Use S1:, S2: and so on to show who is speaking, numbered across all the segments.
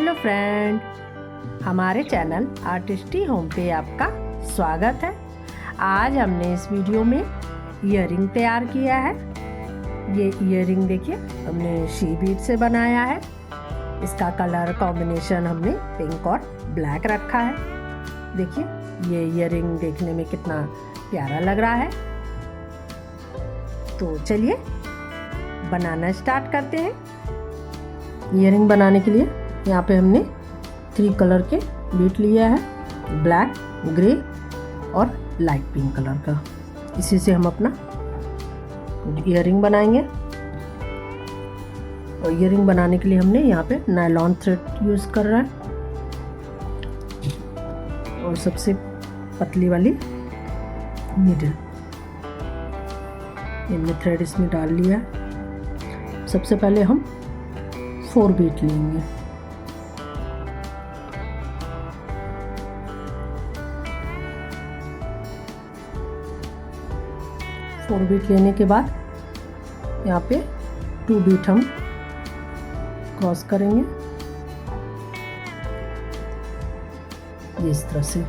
S1: Hello friend, हमारे channel आर्टिस्टी home पे आपका स्वागत है। आज हमने इस वीडियो में ईयरिंग तैयार किया है। ये ईयरिंग देखिए हमने शी बीड से बनाया है। इसका कलर कॉम्बिनेशन हमने पिंक और ब्लैक रखा है। देखिए ये ईयरिंग देखने में कितना प्यारा लग रहा है। तो चलिए बनाना स्टार्ट करते हैं। ईयरिंग बनाने के लिए यहाँ पे हमने 3 कलर के बीट लिया है, ब्लैक, ग्रे और लाइट पिंक कलर का। इसी से हम अपना ईयरिंग बनाएंगे। और ईयरिंग बनाने के लिए हमने यहाँ पे नायलॉन थ्रेड यूज़ कर रहा है और सबसे पतली वाली नीडल। हमने थ्रेड इसमें डाल लिया है। सबसे पहले हम 4 बीट लेंगे। फोर बीट लेने के बाद यहाँ पे 2 बीट हम क्रॉस करेंगे ये इस तरह से।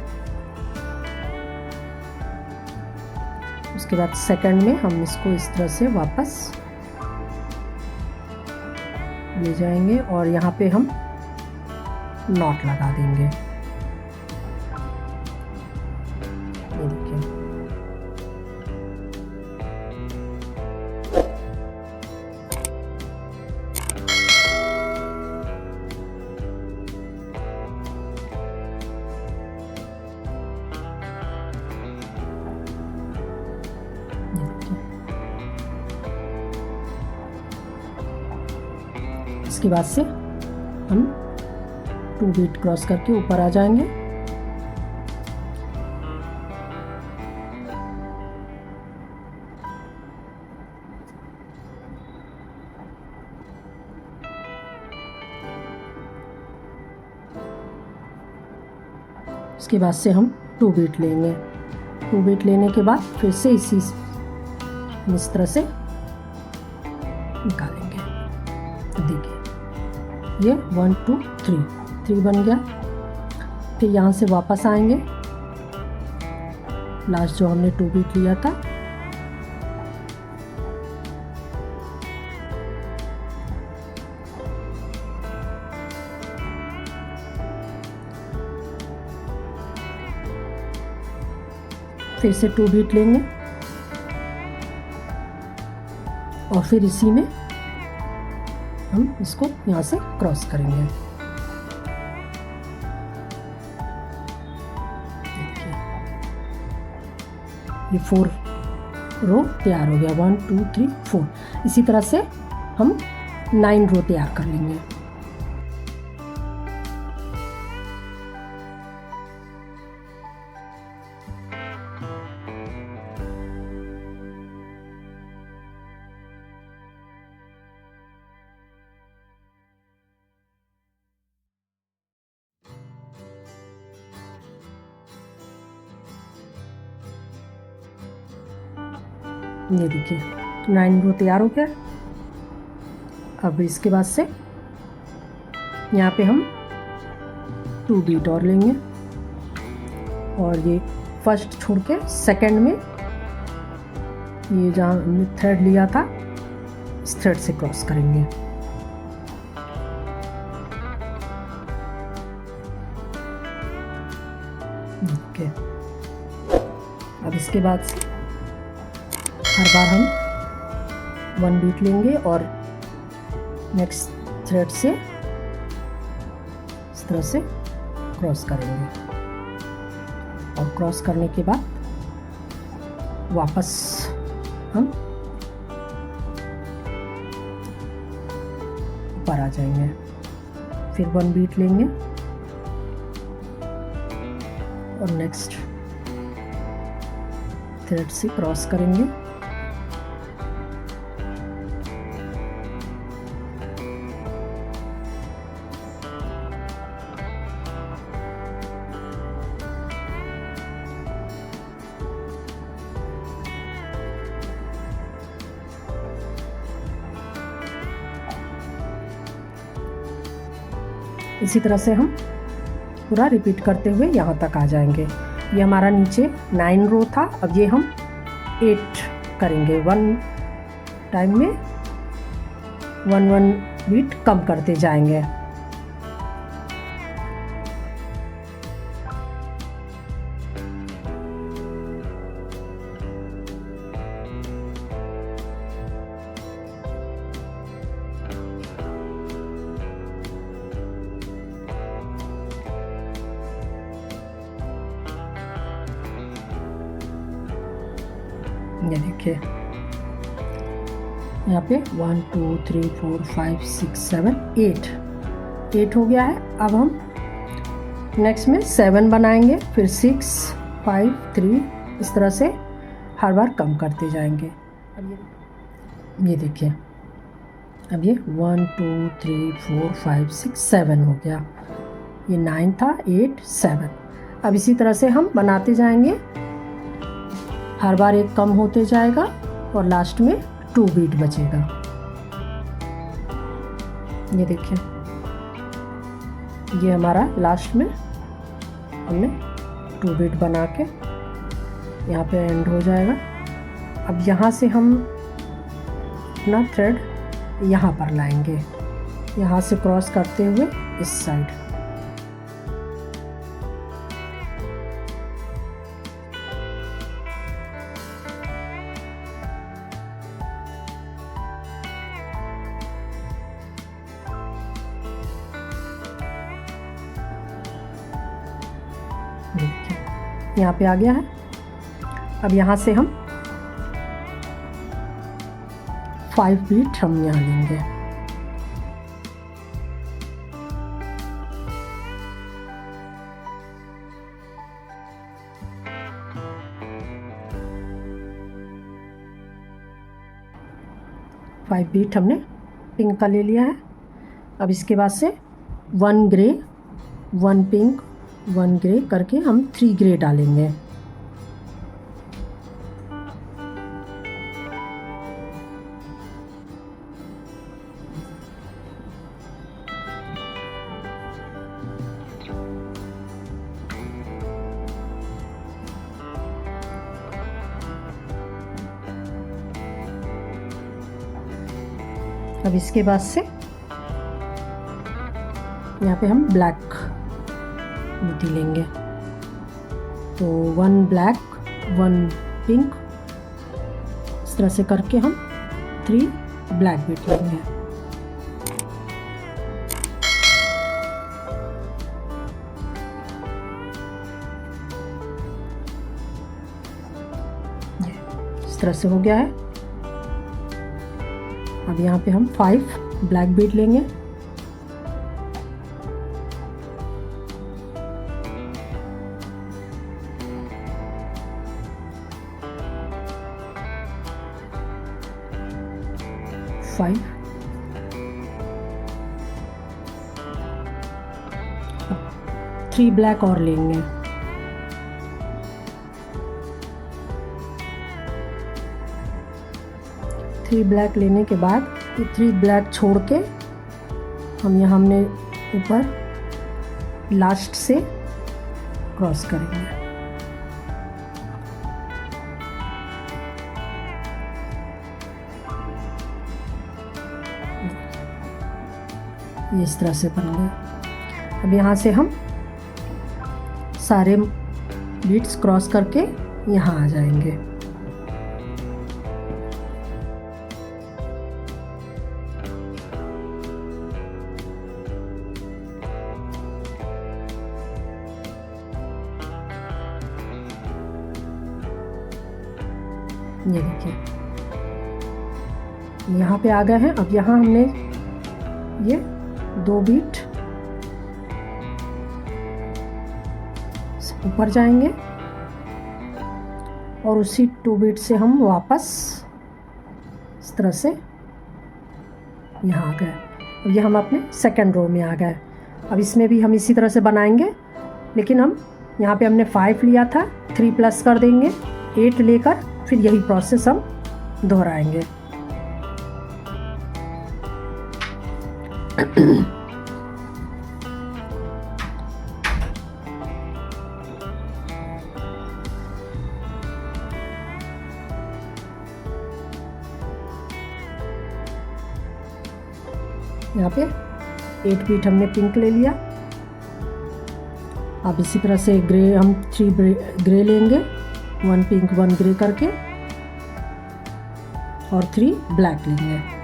S1: उसके बाद सेकंड में हम इसको इस तरह से वापस ले जाएंगे और यहाँ पे हम नॉट लगा देंगे। ये देखिए इसके बाद से हम 2 बीट क्रॉस करके ऊपर आ जाएंगे। इसके बाद से हम 2 बीट लेंगे। 2 बीट लेने के बाद फिर से इस तरह से निकालेंगे। देखिए ये 1 2 3 बन गया। फिर यहाँ से वापस आएंगे, लास्ट जो हमने 2 बीट लिया था फिर से 2 बीट लेंगे और फिर इसी में हम इसको यहाँ से क्रॉस करेंगे। देखिए ये 4 रो तैयार हो गया। 1 2 3 4। इसी तरह से हम 9 रो तैयार कर लेंगे। ये देखिए 9 रो तैयार हो गया। अब इसके बाद से यहाँ पे हम 2 बीट और लेंगे और ये फर्स्ट छोड़ के सेकंड में ये जहाँ हमने थ्रेड लिया था इस थ्रेड से क्रॉस करेंगे। ओके, अब इसके बाद से हर बार हम 1 बीट लेंगे और नेक्स्ट थ्रेड से इस तरह से क्रॉस करेंगे और क्रॉस करने के बाद वापस हम ऊपर आ जाएंगे। फिर 1 बीट लेंगे और नेक्स्ट थ्रेड से क्रॉस करेंगे। इसी तरह से हम पूरा रिपीट करते हुए यहाँ तक आ जाएंगे। ये हमारा नीचे 9 रो था, अब ये हम 8 करेंगे। 1 टाइम में 1 बीट कम करते जाएंगे। ये देखिए यहाँ पे 1 2 3 4 5 6 7 8 हो गया है। अब हम नेक्स्ट में 7 बनाएंगे, फिर 6 5 3, इस तरह से हर बार कम करते जाएंगे। अब ये देखिए, अब ये 1 2 3 4 5 6 7 हो गया। ये 9 था, 8 7। अब इसी तरह से हम बनाते जाएंगे, हर बार एक कम होते जाएगा और लास्ट में 2 बीट बचेगा। ये देखिए, ये हमारा लास्ट में हमने 2 बीट बना के यहाँ पे एंड हो जाएगा। अब यहाँ से हम अपना थ्रेड यहाँ पर लाएंगे, यहाँ से क्रॉस करते हुए इस साइड। यहाँ पे आ गया है। अब यहाँ से हम 5 बीट हम यहाँ लेंगे। फाइव बीट हमने पिंक का ले लिया है। अब इसके बाद से 1 ग्रे 1 पिंक 1 ग्रे करके हम 3 ग्रे डालेंगे। अब इसके बाद से यहाँ पे हम ब्लैक मोती लेंगे, तो 1 ब्लैक 1 पिंक, इस तरह से करके हम 3 ब्लैक बीट लेंगे। इस तरह से हो गया है। अब यहाँ पे हम 5 ब्लैक बीट लेंगे, फाइव 3 ब्लैक और लेंगे, थ्री ब्लैक लेने के बाद ये 3 ब्लैक छोड़ के हम यहाँ हमने ऊपर लास्ट से क्रॉस करेंगे। ये इस तरह से बन गया। अब यहाँ से हम सारे बीट्स क्रॉस करके यहाँ आ जाएंगे। ये देखिए यहाँ पे आ गए हैं। अब यहाँ हमने ये 2 बीट ऊपर जाएंगे और उसी 2 बीट से हम वापस इस तरह से यहाँ आ गए। अब ये हम अपने सेकंड रो में आ गए। अब इसमें भी हम इसी तरह से बनाएंगे, लेकिन हम यहाँ पे हमने 5 लिया था, 3 प्लस कर देंगे, 8 लेकर फिर यही प्रोसेस हम दोहराएंगे। यहाँ पे 8 बीट हमने पिंक ले लिया। अब इसी तरह से ग्रे हम 3 ग्रे लेंगे, 1 पिंक 1 ग्रे करके, और 3 ब्लैक लेंगे।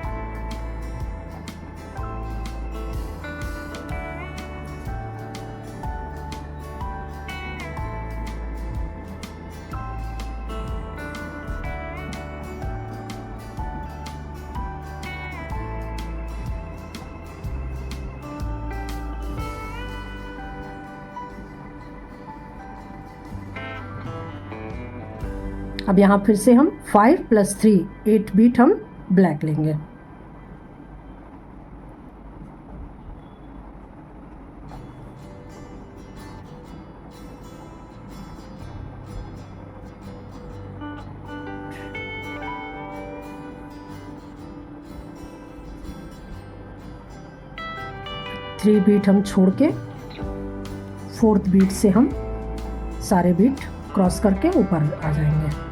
S1: अब यहाँ फिर से हम 5 + 3 8 बीट हम ब्लैक लेंगे। थ्री बीट हम छोड़ के 4th बीट से हम सारे बीट क्रॉस करके ऊपर आ जाएंगे।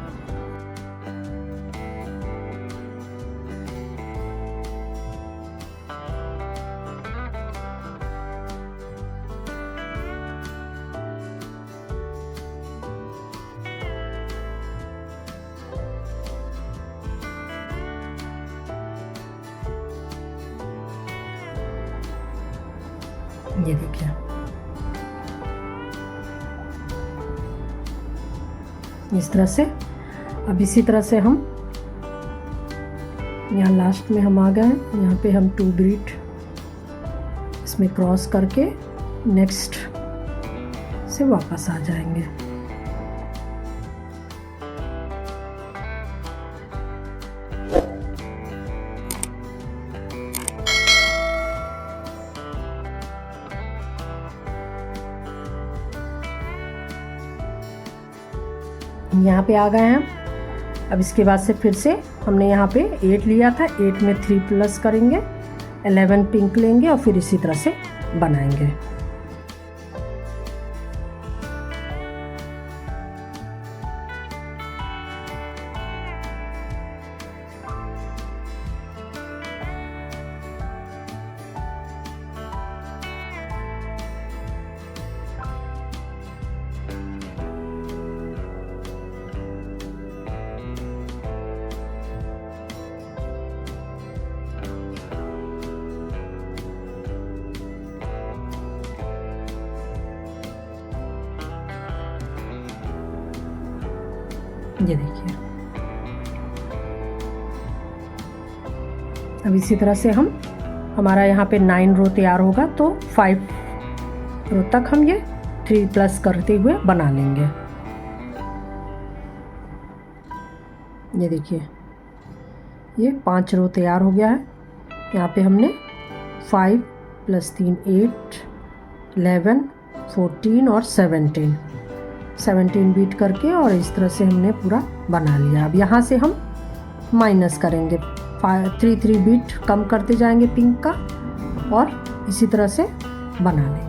S1: ये देखिए, इस तरह से। अब इसी तरह से हम यहाँ लास्ट में हम आ गए हैं। यहाँ पे हम 2 बीट इसमें क्रॉस करके नेक्स्ट से वापस आ जाएंगे। यहाँ पे आ गए हैं। अब इसके बाद से फिर से हमने यहाँ पे 8 लिया था, 8 में 3 प्लस करेंगे, 11 पिंक लेंगे और फिर इसी तरह से बनाएंगे। ये देखिए, अब इसी तरह से हम हमारा यहाँ पे 9 रो तैयार होगा, तो 5 रो तक हम ये 3 प्लस करते हुए बना लेंगे। ये देखिए, ये 5 रो तैयार हो गया है। यहाँ पे हमने 5 + 3 8 11 14 और 17 बीट करके और इस तरह से हमने पूरा बना लिया। अब यहाँ से हम माइनस करेंगे, 3 बीट कम करते जाएंगे पिंक का और इसी तरह से बना लेंगे।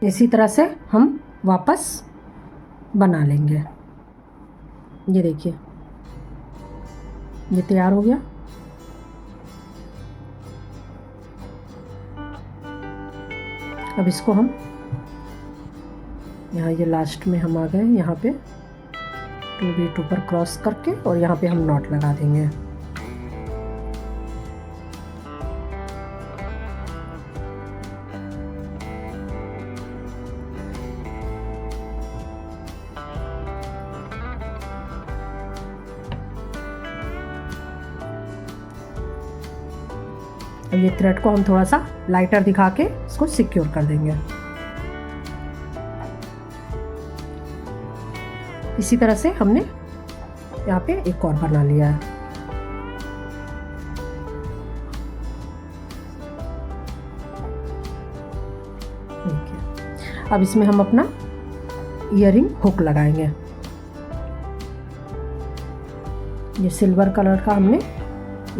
S1: इसी तरह से हम वापस बना लेंगे। ये देखिए, ये तैयार हो गया। अब इसको हम यहाँ ये लास्ट में हम आ गए, यहाँ पे 2 बीट ऊपर क्रॉस करके और यहाँ पे हम नॉट लगा देंगे। और ये थ्रेड को हम थोड़ा सा लाइटर दिखा के इसको सिक्योर कर देंगे। इसी तरह से हमने यहाँ पे एक और बना लिया है। देखिए, अब इसमें हम अपना ईयरिंग हुक लगाएंगे। ये सिल्वर कलर का हमने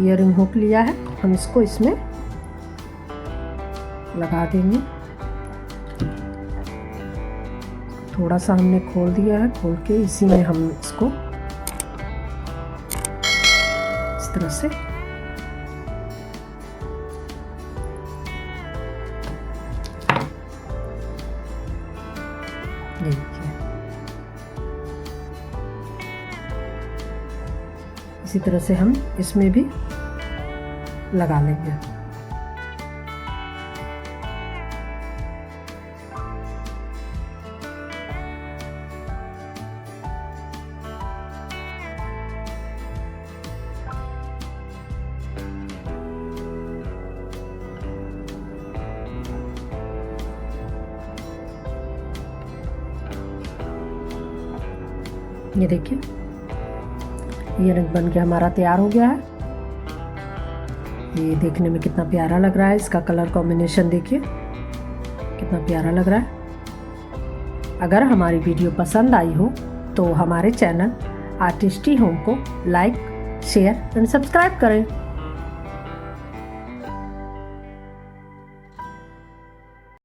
S1: ईयरिंग हुक लिया है, हम इसको इसमें लगा देंगे। थोड़ा सा हमने खोल दिया है, खोल के इसी में हम इसको इस तरह से देखिए, इसी तरह से हम इसमें भी लगा लेंगे। ये देखिए, ये रंग बन के हमारा तैयार हो गया है। ये देखने में कितना प्यारा लग रहा है, इसका कलर कॉम्बिनेशन देखिए कितना प्यारा लग रहा है। अगर हमारी वीडियो पसंद आई हो तो हमारे चैनल आर्टिस्टी होम को लाइक, शेयर एंड सब्सक्राइब करें।